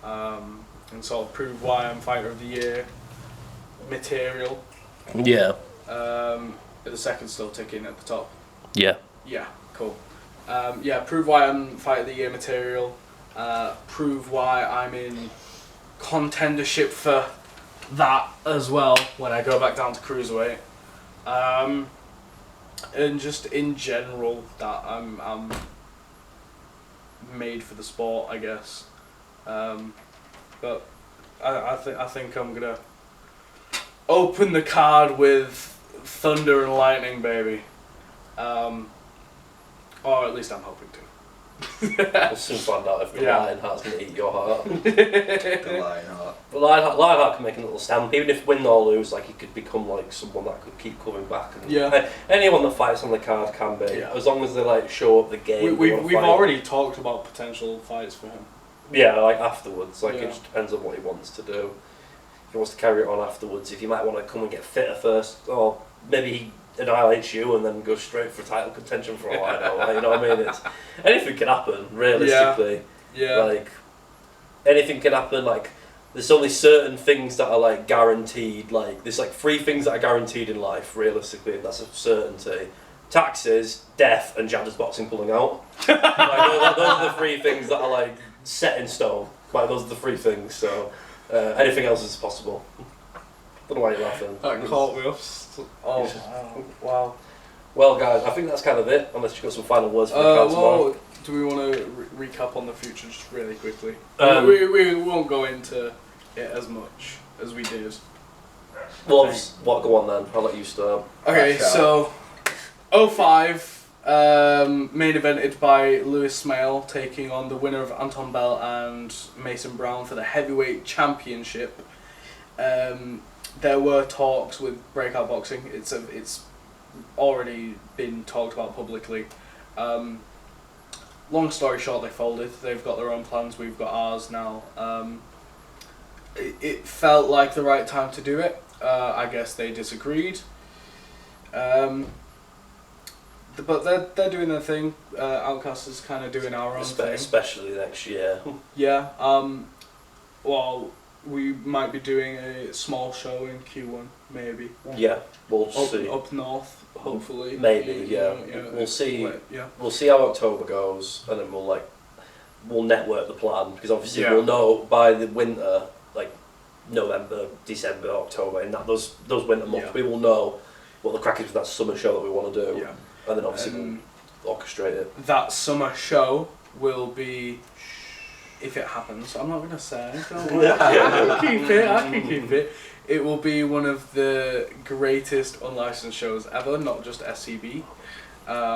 and sort of prove why I'm Fighter of the Year material. Yeah. The second's still ticking at the top. Yeah. Yeah, cool. Prove why I'm Fighter of the Year material. Prove why I'm in contendership for that as well when I go back down to cruiserweight. And just in general that I'm made for the sport, I guess. But I think I'm gonna open the card with thunder and lightning, baby. Or at least I'm hoping to. We'll soon find out if the Lionheart's going to eat your heart. The Lionheart. But Lionheart can make a little stamp, even if win or lose, like he could become like someone that could keep coming back. And anyone that fights on the card can be, as long as they like show up the game. We've already talked about potential fights for him. Yeah, like afterwards, like it just depends on what he wants to do. If he wants to carry it on afterwards, if he might want to come and get fitter first, or maybe he annihilates you and then goes straight for title contention for all I know. Like, you know what I mean? It's anything can happen, realistically. Yeah. Like anything can happen. Like there's only certain things that are like guaranteed. Like there's like 3 things that are guaranteed in life, realistically, and that's a certainty: taxes, death, and Jadder's boxing pulling out. Like, those are the 3 things that are like set in stone. Like those are the 3 things. So anything else is possible. Don't know why you're laughing. That caught me off. Oh, wow. Well, guys, I think that's kind of it. Unless you've got some final words for the card tomorrow. Do we want to recap on the future just really quickly? We won't go into it as much as we did. Well, go on then. I'll let you start. Okay, so 05 main evented by Lewis Smale taking on the winner of Anton Bell and Mason Brown for the heavyweight championship. There were talks with Breakout Boxing. It's already been talked about publicly. Long story short, they folded. They've got their own plans. We've got ours now. It felt like the right time to do it. I guess they disagreed. But they're doing their thing. Outcasts is kind of doing our own thing. Especially next year. Yeah. Well, we might be doing a small show in Q1, maybe. Yeah, we'll see. Up north, hopefully. Maybe, yeah. We'll see. We'll see how October goes, and then we'll network the plan, because obviously we'll know by the winter, like November, December, October, and those winter months, we will know what the crack is with that summer show that we want to do. Yeah. And then obviously we'll orchestrate it. That summer show will be, if it happens, I'm not going to say, don't worry. I can keep it. It will be one of the greatest unlicensed shows ever, not just SCB.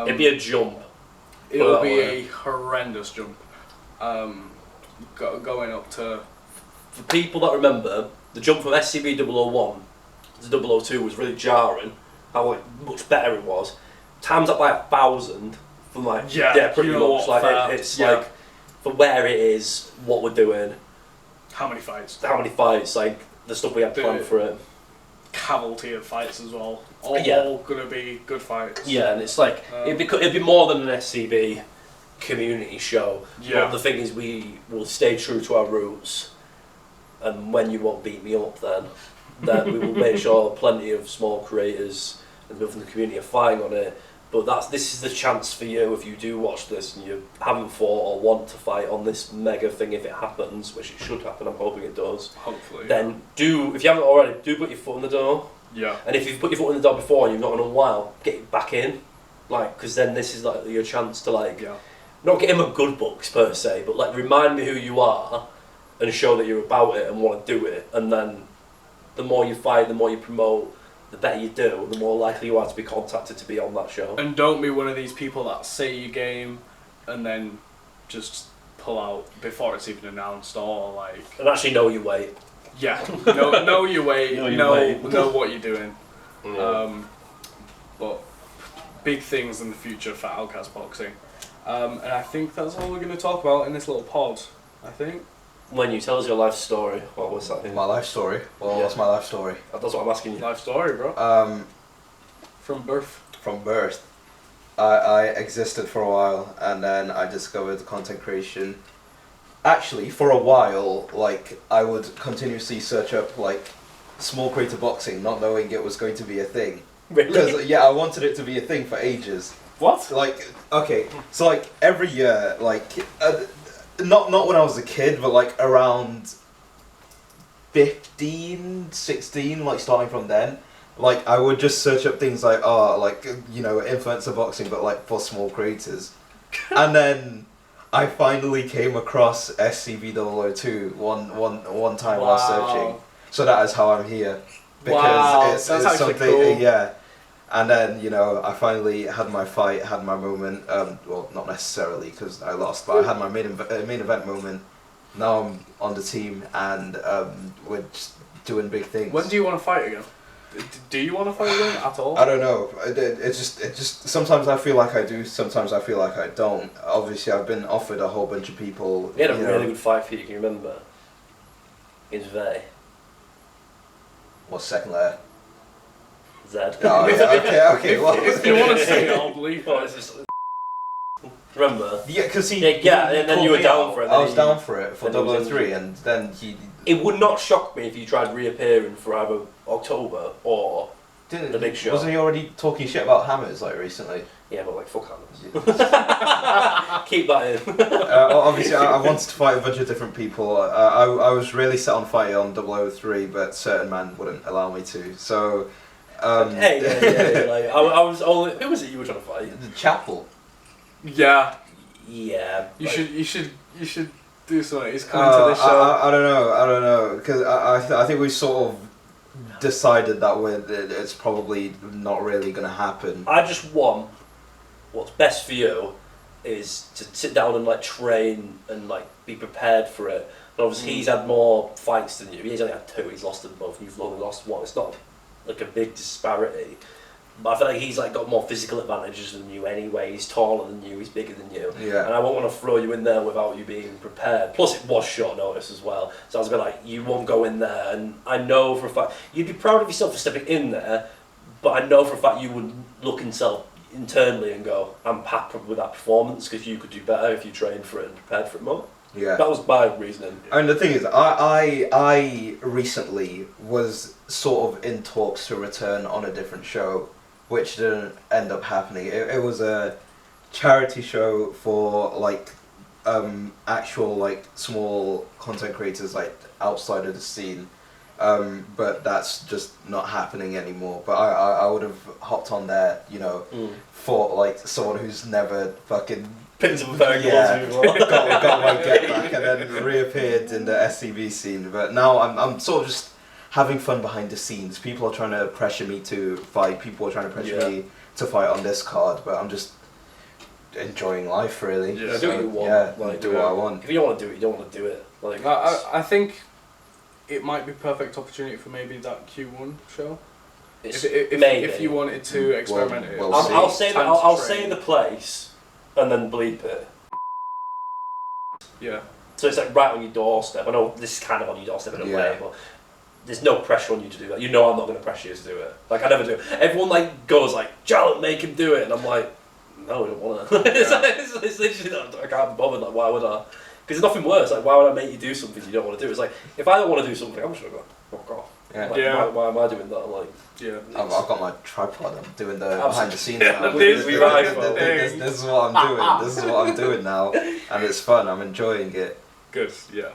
It'd be a jump. It'll be a horrendous jump. going up to. For people that remember, the jump from SCV 001 to 002 was really jarring. How much better it was. Times that by 1,000 from like pretty much like it's like for where it is, what we're doing. How many fights? Like the stuff we had planned for it. Cavalry of fights as well. All gonna be good fights. Yeah, and it's like it'd be more than an SCB community show. Yeah. But the thing is, we will stay true to our roots, and when you won't beat me up, then we will make sure plenty of small creators and people from the community are fighting on it. But this is the chance for you if you do watch this and you haven't fought or want to fight on this mega thing if it happens, which it should happen. I'm hoping it does. Hopefully. Then if you haven't already, do put your foot in the door. Yeah. And if you've put your foot in the door before and you've not in a while, get back in, because then this is like your chance to not get him a good books per se, but like remind me who you are, and show that you're about it and want to do it. And then the more you fight, the more you promote, the better you do, the more likely you are to be contacted to be on that show. And don't be one of these people that say you game and then just pull out before it's even announced or like. And actually know your weight. Yeah, know your weight. know what you're doing. Yeah. But big things in the future for Outcast Boxing. And I think that's all we're going to talk about in this little pod. I think. When you tell us your life story, what was that? My life story. Well, what's my life story? That's what I'm asking you. Life story, bro. From birth. From birth. I existed for a while, and then I discovered content creation. Actually, for a while, like, I would continuously search up, like, small creator boxing, not knowing it was going to be a thing. Really? Because, I wanted it to be a thing for ages. What? Like, okay, so, like, every year, like, not when I was a kid, but, like, around 15, 16, like, starting from then, like, I would just search up things like, influencer boxing, but, like, for small creators. And then I finally came across SCV-002 one time while searching. So that is how I'm here. Because that's it's actually something, cool. yeah. And then, I finally had my fight, had my moment. Well, not necessarily because I lost, but I had my main event moment. Now I'm on the team, and we're just doing big things. When do you want to fight again? Do you want to fight again at all? I don't know. It just sometimes I feel like I do. Sometimes I feel like I don't. Obviously, I've been offered a whole bunch of people. We had a really good fight for you. Can you remember? In Vey. What's second letter? Z. Oh, yeah, okay. Well, If you want to say it, I'll believe Well, it. it's just- Remember? Yeah, because and then you were down for it. I was down for it for then he was 003, and then he It would not shock me if you tried reappearing for either October or didn't. the big show. Wasn't he already talking shit about hammers like recently? Yeah, but like fuck hammers. Keep that in. Obviously, I wanted to fight a bunch of different people. I was really set on fighting on 003, but certain man wouldn't allow me to. So. Hey, yeah. Like, I was only. Who was it you were trying to fight? The chapel. Yeah. Yeah. You should do something. He's coming to this show. I don't know, because I think we sort of decided that it's probably not really going to happen. I just want what's best for you is to sit down and like train and like be prepared for it. And obviously he's had more fights than you. He's only had 2. He's lost them both. You've only lost 1. It's not like a big disparity. But I feel like he's like got more physical advantages than you anyway. He's taller than you, he's bigger than you. Yeah. And I won't want to throw you in there without you being prepared. Plus it was short notice as well. So I was a bit like, you won't go in there, and I know for a fact you'd be proud of yourself for stepping in there, but I know for a fact you would look internally and go, I'm happy with that performance, because you could do better if you trained for it and prepared for it more. Yeah. That was my reasoning. And the thing is, I recently was sort of in talks to return on a different show, which didn't end up happening. It was a charity show for like actual like small content creators like outside of the scene, but that's just not happening anymore. But I would have hopped on there, for like someone who's never fucking Pins and Fergus before. got my get back and then reappeared in the SCV scene. But now I'm sort of just having fun behind the scenes. People are trying to pressure me to fight. People are trying to pressure me to fight on this card. But I'm just enjoying life really. Yeah. Do what you want. Yeah, Like, do what I want. If you don't want to do it, you don't want to do it. Like, I think it might be perfect opportunity for maybe that Q1 show. If you wanted to experiment it. I'll say that. I'll train. say the place, and then bleep it. Yeah. So it's like right on your doorstep. I know this is kind of on your doorstep in a way, but there's no pressure on you to do that. You know I'm not going to pressure you to do it. Like, I never do. Everyone like goes like, Jallum, make him do it, and I'm like, no, I don't want to. It's literally I can't be bothered. Like, why would I? Because there's nothing worse. Like, why would I make you do something you don't want to do? It's like, if I don't want to do something, I'm just going to go, fuck off. Yeah. Like, why am I doing that? I'm like, I've got my tripod. I'm doing the behind the scenes now. This This is what I'm doing. This is what I'm doing now, and it's fun. I'm enjoying it. Good. Yeah.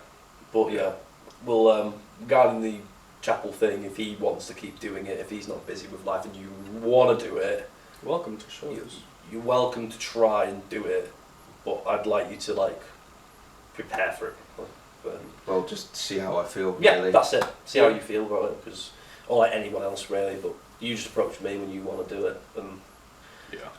but yeah, we'll regarding the chapel thing, if he wants to keep doing it, if he's not busy with life and you want to do it, Welcome to shows. you're welcome to try and do it, but I'd like you to like prepare for it. Well, just see how I feel. Yeah, Really. that's it. See how you feel about it, because or like anyone else really. But you just approach me when you want to do it, and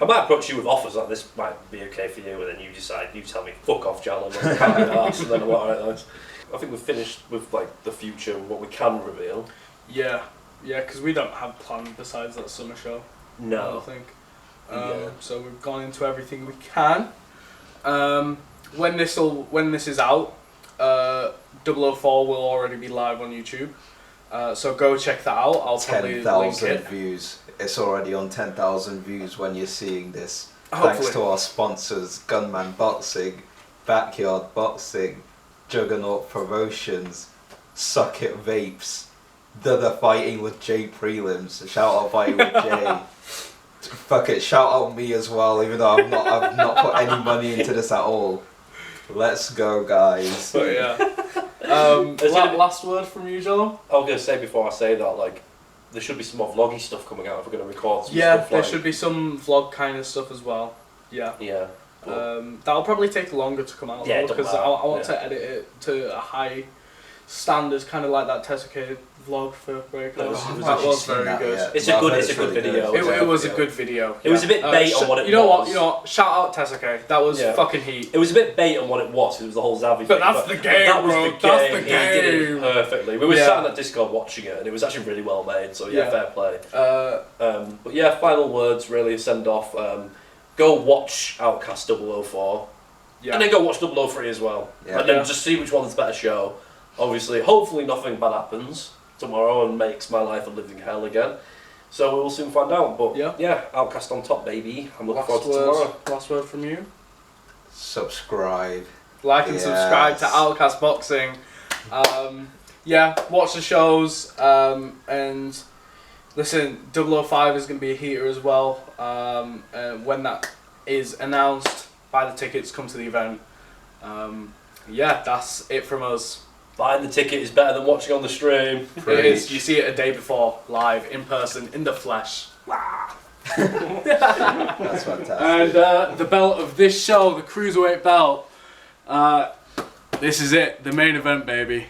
I might approach you with offers like this might be okay for you, and then you decide. You tell me, fuck off, Jallum, I can't do that. And then I'm like, alright, nice. I think we've finished with like the future and what we can reveal. Yeah, because we don't have plans besides that summer show. I No. don't think. Yeah. So we've gone into everything we can. When this is out, 004 will already be live on YouTube. So go check that out. I'll probably link 10,000 it. views. It's already on 10,000 views when you're seeing this. Hopefully. Thanks to our sponsors, Gunman Boxing, Backyard Boxing, Juggernaut Promotions, Suck It Vapes, The Fighting with Jay Prelims. Shout out Fighting with Jay. Fuck it, shout out me as well, even though I've not put any money into this at all. Let's go, guys. But yeah. Last word from you, Jallum? I was gonna say before I say that, like, there should be some more vloggy stuff coming out if we're gonna record some Yeah, stuff. there like, should be some vlog kind of stuff as well. Yeah. Yeah. That'll probably take longer to come out Yeah, it though, doesn't because I matter. want to edit it to a high standards, kind of like that Tesuke vlog for Breakers. That was very good. It's a good video. It was a good video. It was a bit bait on what it You know was. what? Shout out Tesuke. That was fucking heat. It was a bit bait on what it was. It was the whole Zavi But thing. that's the game, that was bro. the game. That's the He did it game. perfectly. We were sat in that Discord watching it, and it was actually really well made. So yeah, fair play. But yeah, final words really send off. Go watch Outcast 004. Yeah. And then go watch 003 as well. Yeah. And then just see which one's the better show. Obviously, hopefully nothing bad happens tomorrow and makes my life a living hell again. So we'll soon find out. But yeah, Outcast on top, baby. I'm looking forward to tomorrow. Last word from you? Subscribe. Like and subscribe to Outcast Boxing. Watch the shows. And listen, 005 is going to be a heater as well. When that is announced, buy the tickets, come to the event. That's it from us. Buying the ticket is better than watching on the stream. It is. You see it a day before, live, in person, in the flesh. That's fantastic. And the belt of this show, the Cruiserweight belt, this is it, the main event, baby.